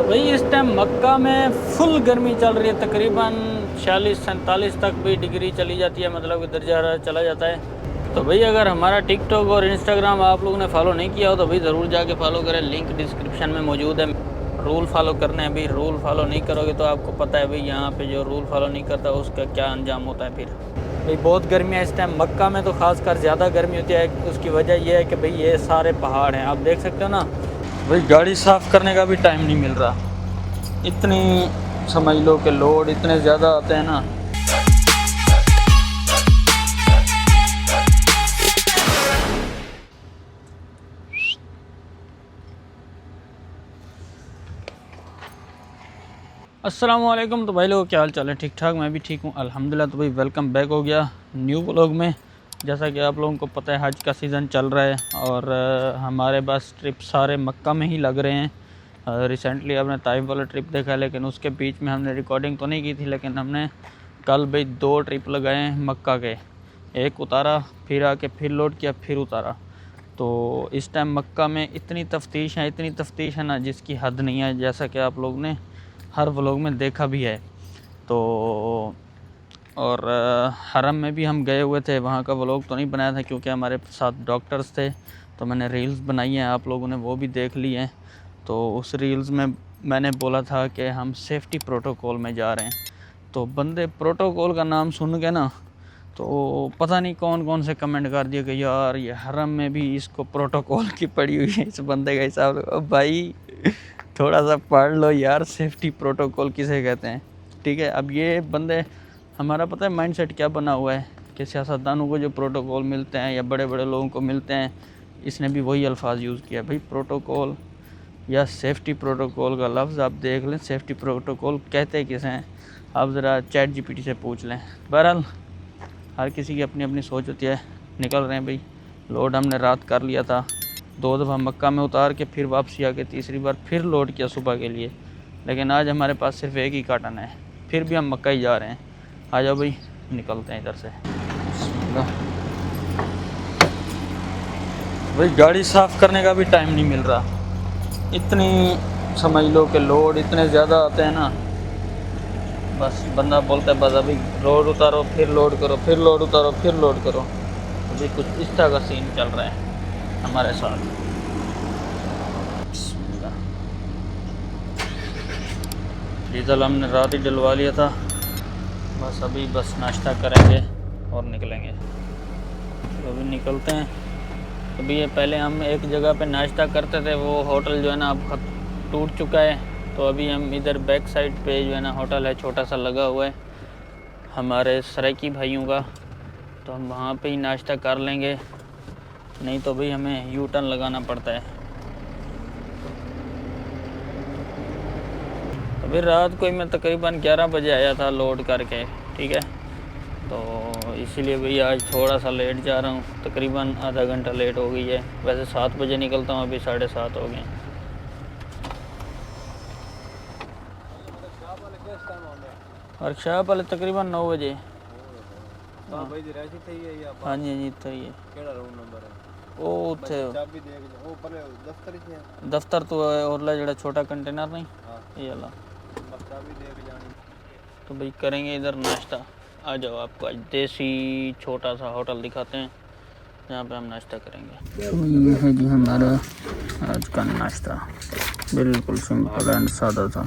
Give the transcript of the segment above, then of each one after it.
भाई इस टाइम मक्का में फुल गर्मी चल रही है, तकरीबन 46-47 तक भी डिग्री चली जाती है, मतलब कि दर्जा हरारत चला जाता है। तो भाई अगर हमारा टिकटॉक और इंस्टाग्राम आप लोगों ने फॉलो नहीं किया हो तो भाई ज़रूर जाके फॉलो करें, लिंक डिस्क्रिप्शन में मौजूद है। रूल फॉलो करने हैं भाई, रूल फॉलो नहीं करोगे तो आपको पता है भाई यहाँ पे जो रूल फॉलो नहीं करता उसका क्या अंजाम होता है। फिर भाई बहुत गर्मी है इस टाइम मक्का में, तो ख़ासकर ज़्यादा गर्मी होती है। उसकी वजह यह है कि भाई ये सारे पहाड़ हैं, आप देख सकते हो ना। भाई गाड़ी साफ़ करने का भी टाइम नहीं मिल रहा, इतनी समझ लो कि लोड इतने ज़्यादा आते हैं ना। अस्सलामुअलैकुम। तो भाई लोग क्या हाल चाल है, ठीक ठाक? मैं भी ठीक हूँ अल्हम्दुलिल्लाह। तो भाई वेलकम बैक हो गया न्यू व्लॉग में। जैसा कि आप लोगों को पता है हज का सीज़न चल रहा है और हमारे पास ट्रिप सारे मक्का में ही लग रहे हैं। रिसेंटली आपने ताइफ वाला ट्रिप देखा, लेकिन उसके बीच में हमने रिकॉर्डिंग तो नहीं की थी, लेकिन हमने कल भाई 2 ट्रिप लगाए हैं मक्का के। एक उतारा, फिर आके फिर लोड किया, फिर उतारा। तो इस टाइम मक्का में इतनी तफ्तीश है ना, जिसकी हद नहीं है, जैसा कि आप लोग ने हर व्लॉग में देखा भी है। तो और हरम में भी हम गए हुए थे, वहाँ का व्लॉग तो नहीं बनाया था क्योंकि हमारे साथ डॉक्टर्स थे, तो मैंने रील्स बनाई हैं, आप लोगों ने वो भी देख ली हैं। तो उस रील्स में मैंने बोला था कि हम सेफ्टी प्रोटोकॉल में जा रहे हैं। तो बंदे प्रोटोकॉल का नाम सुन के ना, तो पता नहीं कौन कौन से कमेंट कर दिए कि यार ये हरम में भी इसको प्रोटोकॉल की पड़ी हुई है इस बंदे का हिसाब। अब भाई थोड़ा सा पढ़ लो यार, सेफ्टी प्रोटोकॉल किसे कहते हैं। ठीक है, अब ये बंदे, हमारा पता है माइंडसेट क्या बना हुआ है कि सियासतदानों को जो प्रोटोकॉल मिलते हैं या बड़े बड़े लोगों को मिलते हैं, इसने भी वही अल्फाज यूज़ किया। भाई प्रोटोकॉल या सेफ्टी प्रोटोकॉल का लफ्ज़ आप देख लें, सेफ्टी प्रोटोकॉल कहते किसे हैं आप ज़रा चैट जीपीटी से पूछ लें। बहरहाल हर किसी की अपनी अपनी सोच होती है। निकल रहे हैं भाई, लोड हमने रात कर लिया था, 2 दफ़ा मक्का में उतार के फिर वापसी आके तीसरी बार फिर लोड किया सुबह के लिए। लेकिन आज हमारे पास सिर्फ एक ही कार्टन है, फिर भी हम मक्का ही जा रहे हैं। आ जाओ भाई, निकलते हैं इधर से। भाई गाड़ी साफ़ करने का भी टाइम नहीं मिल रहा, इतनी समझ लो कि लोड इतने ज़्यादा आते हैं ना। बस बंदा बोलता है बस अभी लोड उतारो, फिर लोड करो, फिर लोड उतारो, फिर लोड करो। अभी कुछ इस तरह का सीन चल रहा है हमारे साथ। डीज़ल हमने रात ही डलवा लिया था, बस अभी बस नाश्ता करेंगे और निकलेंगे। तो अभी निकलते हैं। अभी ये पहले हम एक जगह पे नाश्ता करते थे, वो होटल जो है ना अब टूट चुका है। तो अभी हम इधर बैक साइड पे जो है ना होटल है, छोटा सा लगा हुआ है हमारे सराइकी भाइयों का, तो हम वहाँ पे ही नाश्ता कर लेंगे, नहीं तो भाई हमें यू टर्न लगाना पड़ता है। अभी रात को ही मैं तकरीबन 11 बजे आया था लोड करके, ठीक है। तो इसीलिए भैया आज थोड़ा सा लेट जा रहा हूँ, तकरीबन आधा घंटा लेट हो गई है। वैसे 7 बजे निकलता हूँ, अभी 7:30 हो गए। वर्कशॉप वाले तकरीबन 9 बजे। हाँ जी तो ये वो थे दफ्तर तो और जड़ा छोटा कंटेनर नहीं ये वाला। तो भाई करेंगे इधर नाश्ता। आ जाओ, आपको आज देसी छोटा सा होटल दिखाते हैं जहाँ पे हम नाश्ता करेंगे। तो ये है जी हमारा आज का नाश्ता, बिल्कुल सिंपल एंड सादा था।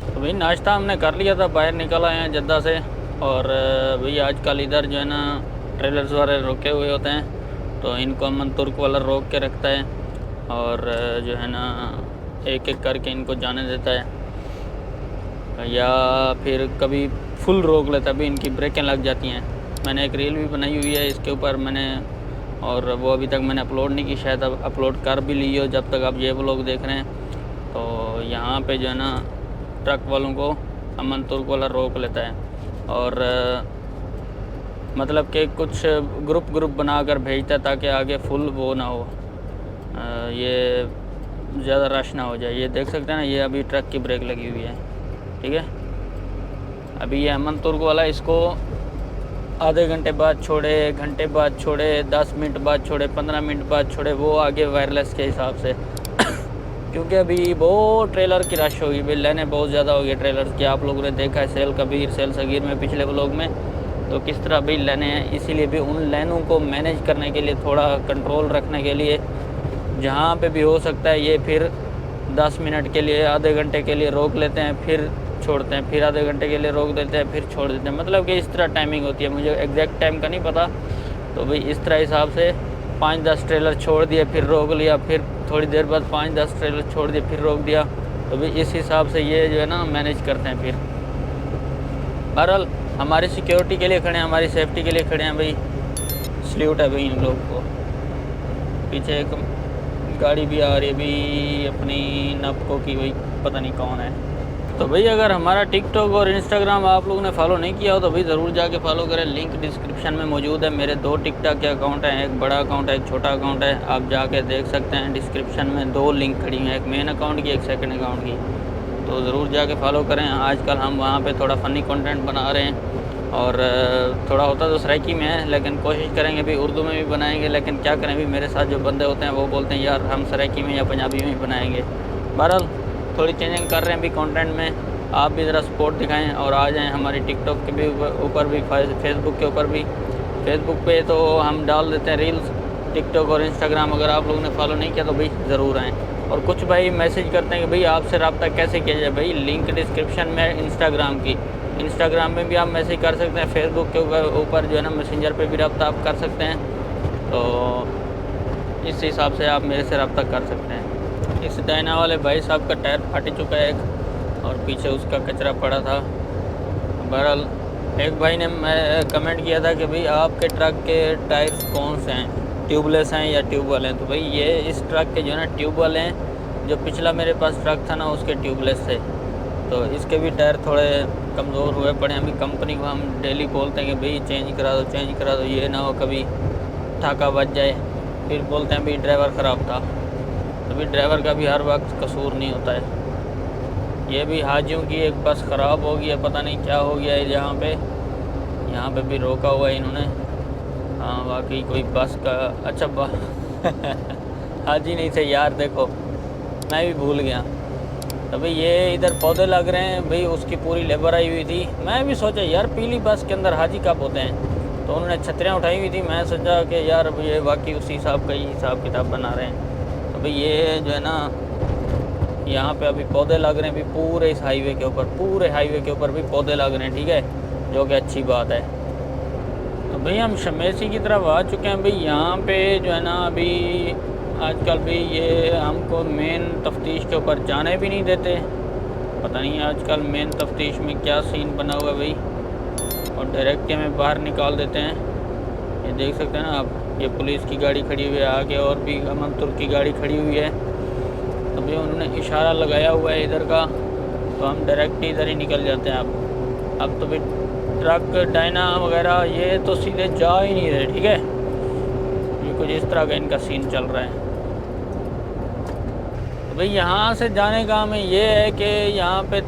तो भाई नाश्ता हमने कर लिया था, बाहर निकल आए हैं जद्दा से। और भाई आजकल इधर जो है ना ट्रेलर्स वाले रोके हुए होते हैं, तो इनको अमन तुर्क वाला रोक के रखता है और जो है ना एक एक करके इनको जाने देता है, या फिर कभी फुल रोक लेता है, भी इनकी ब्रेकें लग जाती हैं। मैंने एक रील भी बनाई हुई है इसके ऊपर मैंने, और वो अभी तक मैंने अपलोड नहीं की, शायद अब अपलोड कर भी ली हो जब तक आप ये व्लॉग देख रहे हैं। तो यहाँ पे जो है ना ट्रक वालों को अमन तुर्क वाला रोक लेता है और मतलब कि कुछ ग्रुप बनाकर भेजता है ताकि आगे फुल वो ना हो, ये ज़्यादा रश ना हो जाए। ये देख सकते हैं ना, ये अभी ट्रक की ब्रेक लगी हुई है, ठीक है। अभी ये अमन तुर्क वाला इसको आधे घंटे बाद छोड़े, घंटे बाद छोड़े, 10 मिनट बाद छोड़े, 15 मिनट बाद छोड़े, वो आगे वायरलेस के हिसाब से क्योंकि अभी बहुत ट्रेलर की रश होगी भाई, लाइनें बहुत ज़्यादा हो गई ट्रेलर की। आप लोगों ने देखा है सेल कबीर, सेल सगीर में पिछले व्लॉग में, तो किस तरह भाई लाइनें हैं। इसीलिए भी उन लाइनों को मैनेज करने के लिए, थोड़ा कंट्रोल रखने के लिए, जहाँ पे भी हो सकता है ये फिर 10 मिनट के लिए, आधे घंटे के लिए रोक लेते हैं, फिर छोड़ते हैं, फिर आधे घंटे के लिए रोक देते हैं, फिर छोड़ देते हैं। मतलब कि इस तरह टाइमिंग होती है, मुझे एग्जैक्ट टाइम का नहीं पता। तो भाई इस तरह हिसाब से 5-10 ट्रेलर छोड़ दिए, फिर रोक लिया, फिर थोड़ी देर बाद 5-10 ट्रेलर छोड़ दिए, फिर रोक दिया। तो भाई इस हिसाब से ये जो है ना मैनेज करते हैं। फिर बहरहाल हमारी सिक्योरिटी के लिए खड़े हैं, हमारी सेफ्टी के लिए खड़े हैं भाई। सल्यूट है भाई इन लोगों को। पीछे एक गाड़ी भी आ रही है भाई अपनी नपको की, भाई पता नहीं कौन है। तो भाई अगर हमारा टिकटॉक और इंस्टाग्राम आप लोगों ने फॉलो नहीं किया हो तो भाई ज़रूर जाके फॉलो करें। लिंक डिस्क्रिप्शन में मौजूद है। मेरे 2 टिकटॉक के अकाउंट हैं, एक बड़ा अकाउंट है, एक छोटा अकाउंट है। आप जाके देख सकते हैं, डिस्क्रिप्शन में 2 लिंक खड़ी हैं, एक मेन अकाउंट की, एक सेकंड अकाउंट की। तो ज़रूर जाके फॉलो करें। आजकल हम वहाँ पे थोड़ा फ़नी कंटेंट बना रहे हैं और थोड़ा होता तो सराइकी में है, लेकिन कोशिश करेंगे भी उर्दू में भी बनाएंगे। लेकिन क्या करें भी, मेरे साथ जो बंदे होते हैं वो बोलते हैं यार हम सराइकी में या पंजाबी में ही बनाएंगे। बहरहाल थोड़ी चेंजिंग कर रहे हैं भी कंटेंट में। आप भी ज़रा सपोर्ट दिखाएं और आ जाएं हमारी टिकटॉक के भी ऊपर भी, फेसबुक के ऊपर भी। फेसबुक पे तो हम डाल देते हैं रील्स। टिकटॉक और इंस्टाग्राम अगर आप लोगों ने फॉलो नहीं किया तो भाई ज़रूर आएँ। और कुछ भाई मैसेज करते हैं कि भाई आपसे रब्ता कैसे किया जाए। भाई लिंक डिस्क्रिप्शन में इंस्टाग्राम की, इंस्टाग्राम में भी आप मैसेज कर सकते हैं। फेसबुक के ऊपर जो है ना मैसेंजर पे भी रब्ता आप कर सकते हैं। तो इस हिसाब से आप मेरे से रब्ता कर सकते हैं। इस डायना वाले भाई साहब का टायर फट चुका है एक, और पीछे उसका कचरा पड़ा था। बहरहाल एक भाई ने कमेंट किया था कि भाई आपके ट्रक के टायर्स कौन से हैं, ट्यूबलेस हैं या ट्यूब वाले हैं। तो भाई ये इस ट्रक के जो है ना ट्यूब वाले हैं। जो पिछला मेरे पास ट्रक था ना उसके ट्यूबलेस थे। तो इसके भी टायर थोड़े कमज़ोर हुए पड़े हैं। अभी कंपनी को हम डेली बोलते हैं कि भाई चेंज करा दो, चेंज करा दो, ये ना हो कभी ठाका बच जाए। फिर बोलते हैं भाई ड्राइवर ख़राब था। तो भाई ड्राइवर का भी हर वक्त कसूर नहीं होता है। ये भी हाजियों की एक बस ख़राब हो गई है, पता नहीं क्या हो गया है। यहाँ पे भी रोका हुआ है इन्होंने। हाँ वाकई कोई बस का अच्छा हाजी नहीं थे यार, देखो मैं भी भूल गया। तो भाई ये इधर पौधे लग रहे हैं भाई, उसकी पूरी लेबर आई हुई थी। मैं भी सोचा यार पीली बस के अंदर हाजी कब होते हैं। तो उन्होंने छतरियाँ उठाई हुई थी। मैं सोचा कि यार ये वाकई उसी हिसाब का ही हिसाब किताब बना रहे हैं। तो भाई ये जो है ना यहाँ पे अभी पौधे लग रहे हैं भी पूरे इस हाईवे के ऊपर, पूरे हाईवे के ऊपर भी पौधे लग रहे हैं, ठीक है, जो कि अच्छी बात है। तो भाई हम शमेसी की तरफ आ चुके हैं। भाई यहाँ पे जो है ना अभी आजकल भी ये हमको मेन तफ्तीश के ऊपर जाने भी नहीं देते। पता नहीं आजकल मेन तफ्तीश में क्या सीन बना हुआ है भाई, और डायरेक्ट के हमें बाहर निकाल देते हैं। ये देख सकते हैं ना आप, ये पुलिस की गाड़ी खड़ी हुई है आगे, और भी अमन तुर्क की गाड़ी खड़ी हुई है। तो भाई उन्होंने इशारा लगाया हुआ है इधर का, तो हम डायरेक्ट इधर ही निकल जाते हैं। अब तो भाई ट्रक डायना वगैरह ये तो सीधे जा ही नहीं रहे, ठीक है। ये कुछ इस तरह का इनका सीन चल रहा है। तो भाई यहाँ से जाने का हमें ये है कि यहाँ पे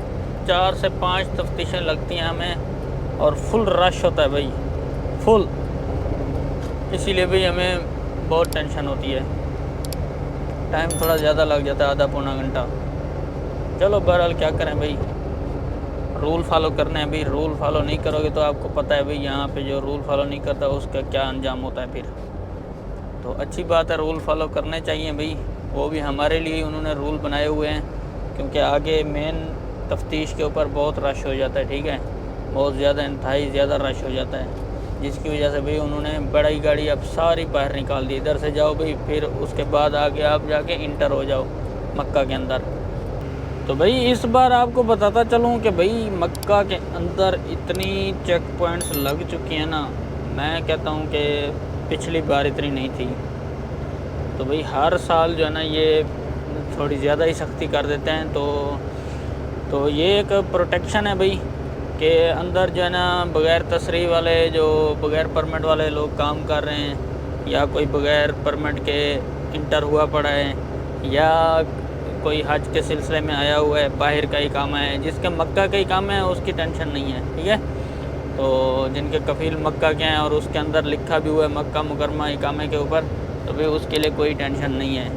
4 से 5 तफ्तीशें लगती हैं हमें, और फुल रश होता है भाई, फुल। इसीलिए भी हमें बहुत टेंशन होती है। टाइम थोड़ा ज़्यादा लग जाता है, आधा पौना घंटा। चलो बहरहाल क्या करें भाई, रूल फॉलो करने हैं भाई। रूल फॉलो नहीं करोगे तो आपको पता है भाई यहाँ पे जो रूल फॉलो नहीं करता उसका क्या अंजाम होता है फिर। तो अच्छी बात है, रूल फॉलो करने चाहिए भाई। वो भी हमारे लिए उन्होंने रूल बनाए हुए हैं, क्योंकि आगे मेन तफ्तीश के ऊपर बहुत रश हो जाता है, ठीक है, बहुत ज़्यादा, इंतहाई ज़्यादा रश हो जाता है। जिसकी वजह से भाई उन्होंने बड़ी गाड़ी अब सारी बाहर निकाल दी। इधर से जाओ भाई, फिर उसके बाद आगे आप जाके इंटर हो जाओ मक्का के अंदर। तो भाई इस बार आपको बताता चलूँ कि भाई मक्का के अंदर इतनी चेक पॉइंट्स लग चुकी हैं ना, मैं कहता हूँ कि पिछली बार इतनी नहीं थी। तो भाई हर साल जो है ना ये थोड़ी ज़्यादा ही सख्ती कर देते हैं। तो ये एक प्रोटेक्शन है भाई के अंदर जो है ना बग़ैर तसरीह वाले, जो बग़ैर परमिट वाले लोग काम कर रहे हैं, या कोई बग़ैर परमिट के इंटर हुआ पड़ा है, या कोई हज के सिलसिले में आया हुआ है, बाहर का इकामा है, जिसके मक्का का इकामा है उसकी टेंशन नहीं है, ठीक है। तो जिनके कफ़ील मक्का के हैं और उसके अंदर लिखा भी हुआ है मक्का मुकरमा इकामे के ऊपर, तो भाई उसके लिए कोई टेंशन नहीं है।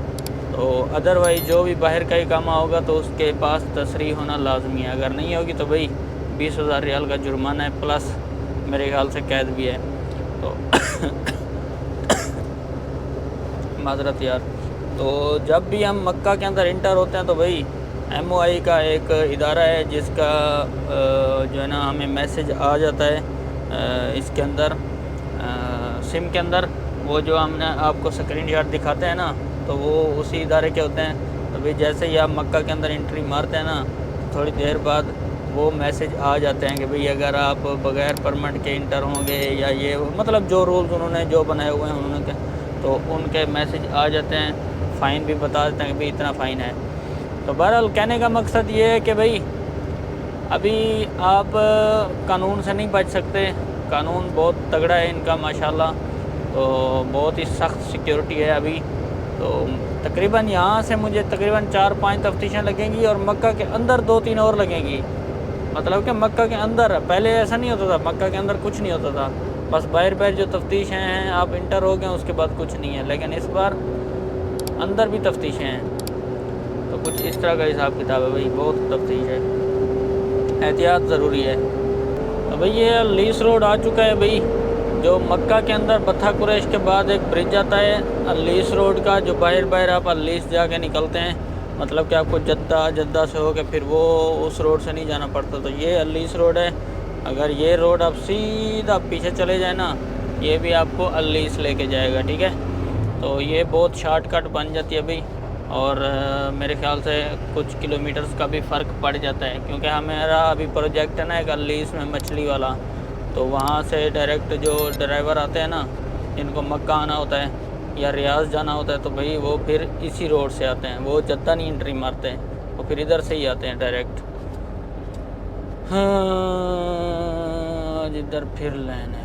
तो अदरवाइज़ जो भी बाहर का इकामा होगा तो उसके पास तसरी होना लाजमी है, अगर नहीं होगी तो भाई 20,000 रियाल का जुर्माना है, प्लस मेरे ख्याल से कैद भी है। तो माजरत यार। तो जब भी हम मक्का के अंदर इंटर होते हैं तो भाई MOI का एक इदारा है जिसका जो है ना हमें मैसेज आ जाता है इसके अंदर सिम के अंदर, वो जो हमने आपको स्क्रीनशॉट दिखाते हैं ना, तो वो उसी इदारे के होते हैं। तो भाई जैसे ही आप मक्का के अंदर एंट्री मारते हैं ना, थोड़ी देर बाद वो मैसेज आ जाते हैं कि भाई अगर आप बग़ैर परमिट के इंटर होंगे या ये मतलब जो रूल्स उन्होंने जो बनाए हुए हैं उन्होंने, तो उनके मैसेज आ जाते हैं, फ़ाइन भी बता देते हैं कि भाई इतना फ़ाइन है। तो बहरहाल कहने का मकसद ये है कि भाई अभी आप कानून से नहीं बच सकते, कानून बहुत तगड़ा है इनका माशाल्लाह, तो बहुत ही सख्त सिक्योरिटी है अभी। तो तकरीबन यहाँ से मुझे तकरीबन 4-5 तफ्तीशें लगेंगी और मक्का के अंदर 2-3 और लगेंगी। मतलब कि मक्का के अंदर, पहले ऐसा नहीं होता था, मक्का के अंदर कुछ नहीं होता था, बस बाहर जो तफ्तीशें हैं आप इंटर हो गए उसके बाद कुछ नहीं है, लेकिन इस बार अंदर भी तफ्तीशें हैं। तो कुछ इस तरह का हिसाब किताब है भाई, बहुत तफ्तीश है, एहतियात ज़रूरी है। तो भाई ये अलीस रोड आ चुका है भाई, जो मक्का के अंदर बथा कुरैश के बाद एक ब्रिज आता है अलीस रोड का, जो बाहर आप अलीस जाके निकलते हैं, मतलब कि आपको जद्दा से होकर फिर वो उस रोड से नहीं जाना पड़ता। तो ये अलीस रोड है। अगर ये रोड आप सीधा पीछे चले जाए ना, ये भी आपको अलीस लेके जाएगा, ठीक है। तो ये बहुत शॉर्टकट बन जाती है भाई, और मेरे ख्याल से कुछ किलोमीटर्स का भी फ़र्क पड़ जाता है, क्योंकि हमारा अभी प्रोजेक्ट है ना एक अलीस में मछली वाला, तो वहाँ से डायरेक्ट जो ड्राइवर आते हैं ना, जिनको मक्का आना होता है या रियाज जाना होता है, तो भाई वो फिर इसी रोड से आते हैं, वो जद्दा नहीं एंट्री मारते हैं, वो फिर इधर से ही आते हैं डायरेक्ट। हाँ, जिधर फिर लेने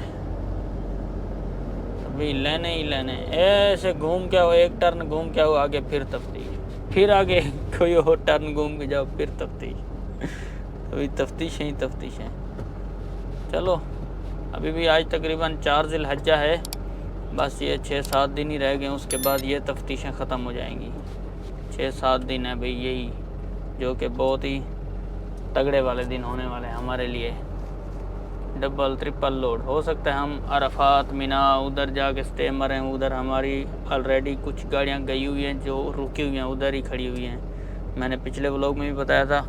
भाई लेने ही लेने, ऐसे घूम के आओ, एक टर्न घूम के आओ आगे, फिर तफ्तीश, फिर आगे कोई और टर्न घूम के जाओ, फिर तफ्तीश। अभी तफ्तीश ही तफ्तीश है। चलो अभी भी आज तकरीबन 4 ज़िलहज्जा है, बस ये 6-7 दिन ही रह गए, उसके बाद ये तफ्तीशें ख़त्म हो जाएंगी। 6-7 दिन है भाई यही, जो कि बहुत ही तगड़े वाले दिन होने वाले हैं हमारे लिए। डबल ट्रिपल लोड हो सकता है, हम अरफात मिना उधर जाके स्टे मरें, उधर हमारी ऑलरेडी कुछ गाड़ियां गई हुई हैं जो रुकी हुई हैं, उधर ही खड़ी हुई हैं। मैंने पिछले व्लॉग में भी बताया था,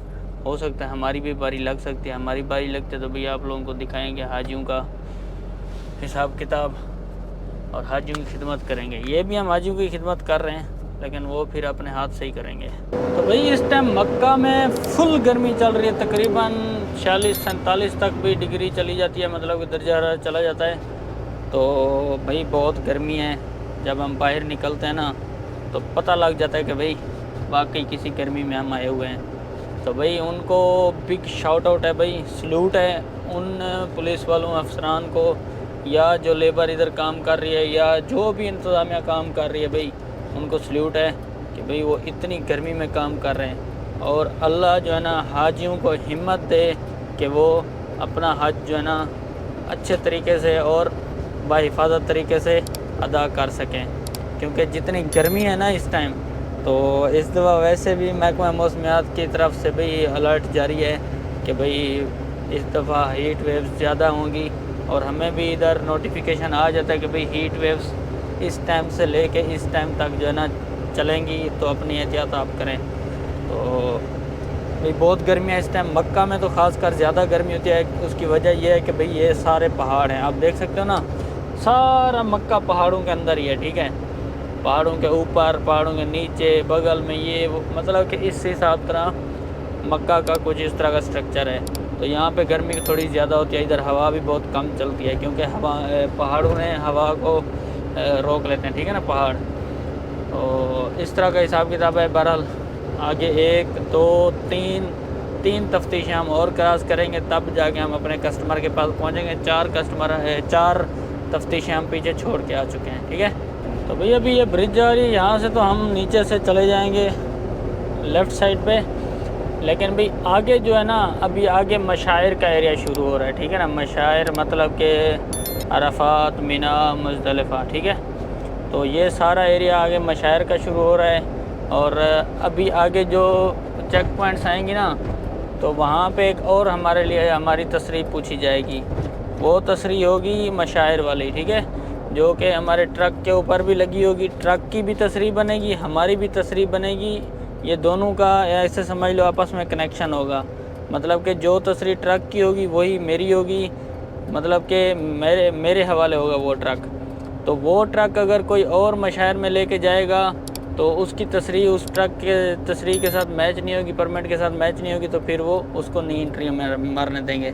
हो सकता है हमारी भी बारी लग सकती है। हमारी बारी लगती है तो भैया आप लोगों को दिखाएंगे हाजियों का हिसाब किताब और हाजियों की खिदमत करेंगे। ये भी हम हाजियों की खिदमत कर रहे हैं, लेकिन वो फिर अपने हाथ से ही करेंगे। तो भाई इस टाइम मक्का में फुल गर्मी चल रही है, तकरीबन 46-47 तक भी डिग्री चली जाती है, मतलब कि दर्जा हरारत चला जाता है। तो भाई बहुत गर्मी है, जब हम बाहर निकलते हैं ना तो पता लग जाता है कि भाई वाकई किसी गर्मी में हम आए हुए हैं। तो भाई उनको बिग शाउट आउट है भाई, सलूट है उन पुलिस वालों अफसरान को, या जो लेबर इधर काम कर रही है, या जो भी इंतज़ामिया काम कर रही है, भाई उनको सल्यूट है कि भाई वो इतनी गर्मी में काम कर रहे हैं। और अल्लाह जो है ना हाजियों को हिम्मत दे कि वो अपना हज जो है ना अच्छे तरीके से और बाहिफाजत तरीके से अदा कर सकें, क्योंकि जितनी गर्मी है ना इस टाइम, तो इस दफ़ा वैसे भी महकमा मौसमियात की तरफ से भाई अलर्ट जारी है कि भाई इस दफ़ा हीट वेव्स ज़्यादा होंगी, और हमें भी इधर नोटिफिकेशन आ जाता है कि भाई हीट वेव्स इस टाइम से लेके इस टाइम तक जो है ना चलेंगी, तो अपनी एहतियात आप करें। तो भाई बहुत गर्मी है इस टाइम मक्का में, तो ख़ासकर ज़्यादा गर्मी होती है। उसकी वजह यह है कि भाई ये सारे पहाड़ हैं, आप देख सकते हो ना, सारा मक्का पहाड़ों के अंदर ही है, ठीक है। पहाड़ों के ऊपर, पहाड़ों के नीचे, बगल में ये वो, मतलब कि इस हिसाब तरह मक्का का कुछ इस तरह का स्ट्रक्चर है। तो यहाँ पे गर्मी थोड़ी ज़्यादा होती है, इधर हवा भी बहुत कम चलती है, क्योंकि हवा पहाड़ों ने हवा को रोक लेते हैं, ठीक है ना पहाड़। तो इस तरह का हिसाब किताब है। बहरहाल आगे 1 2 3 तफ्तीशें हम और क्रॉस करेंगे, तब जाके हम अपने कस्टमर के पास पहुँचेंगे। 4 तफ्तीशें हम पीछे छोड़ के आ चुके हैं, ठीक है। तो भैया अभी ये ब्रिज जा रही है, यहाँ से तो हम नीचे से चले जाएंगे लेफ़्ट साइड पे। लेकिन भाई आगे जो है ना, अभी आगे मशायर का एरिया शुरू हो रहा है, ठीक है ना। मशायर मतलब कि अरफात, मिना, मुज़दलिफ़ा, ठीक है। तो ये सारा एरिया आगे मशायर का शुरू हो रहा है। और अभी आगे जो चेक पॉइंट्स आएंगी ना, तो वहाँ पे एक और हमारे लिए हमारी तसरीह पूछी जाएगी। वो तसरीह होगी मशायर वाली, ठीक है, जो कि हमारे ट्रक के ऊपर भी लगी होगी। ट्रक की भी तसरीह बनेगी, हमारी भी तसरीह बनेगी। ये दोनों का ऐसे समझ लो आपस में कनेक्शन होगा। मतलब कि जो तसरीह ट्रक की होगी वही मेरी होगी, मतलब कि मेरे हवाले होगा वो ट्रक। तो वो ट्रक अगर कोई और मशायर में लेके जाएगा तो उसकी तसरीह उस ट्रक के तसरीह के साथ मैच नहीं होगी, परमिट के साथ मैच नहीं होगी, तो फिर वो उसको नहीं एंट्री मारने देंगे।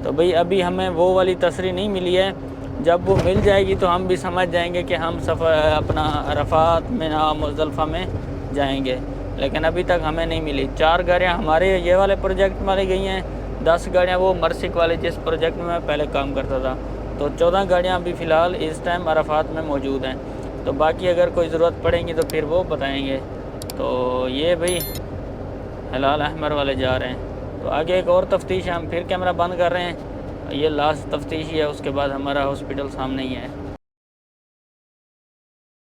तो भाई अभी हमें वो वाली तसरीह नहीं मिली है। जब वो मिल जाएगी तो हम भी समझ जाएंगे कि हम सफ़र अपना अरफात, मिना, मुज़दलिफ़ा में जाएंगे। लेकिन अभी तक हमें नहीं मिली। 4 गाड़ियाँ हमारे ये वाले प्रोजेक्ट में गई हैं, 10 गाड़ियाँ वो मरसिक वाले जिस प्रोजेक्ट में मैं पहले काम करता था। तो 14 गाड़ियाँ अभी फ़िलहाल इस टाइम अरफात में मौजूद हैं। तो बाकी अगर कोई ज़रूरत पड़ेगी तो फिर वो बताएंगे। तो ये भाई हिलाल अहमर वाले जा रहे हैं। तो आगे एक और तफ्तीश है, हम फिर कैमरा बंद कर रहे हैं। ये लास्ट तफ्तीश ही है, उसके बाद हमारा हॉस्पिटल सामने ही है।